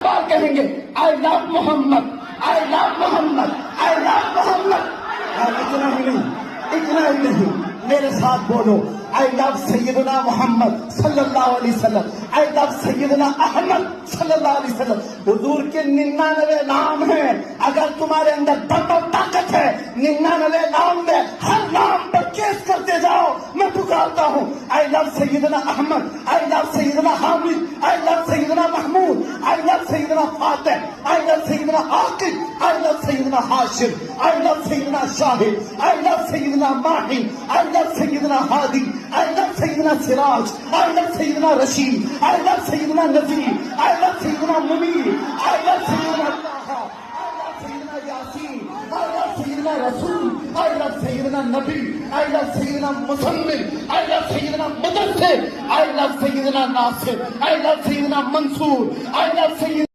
बार कहेंगे I love Muhammad, I love Muhammad, I love Muhammad. इतना ही नहीं, मेरे साथ बोलो आई लव सैयदना मोहम्मद सल्लल्लाहु अलैहि वसल्लम, आई लव सैयदना अहमद सल्लल्लाहु अलैहि वसल्लम। हुजूर के 99 नाम हैं। अगर तुम्हारे अंदर दम और ताकत है, 99 नाम में हर नाम पर केस करते जाओ। मैं पुकारता हूँ I love Sayyidina Ahmad, I love Sayyidina Hamid, I love Sayyidina Mahmud, I love Sayyidina Fatih, I love Sayyidina Aqib, I love Sayyidina Hashim, I love Sayyidina Shahid, I love Sayyidina Mahin, I love Sayyidina Hadi, I love Sayyidina Siraj, I love Sayyidina Rashid, I love Sayyidina Nazir, I love Sayyidina Munir, I love Sayyidina Taha, I love Sayyidina Yasin, I love Sayyidina Rasul, I love Sayyidina Nabi, I love Sayyidina Muzammil, I love Sayyidina Mudaththir, I love Sayyidina Nasir, I love Sayyidina Mansoor, I love Sayyidina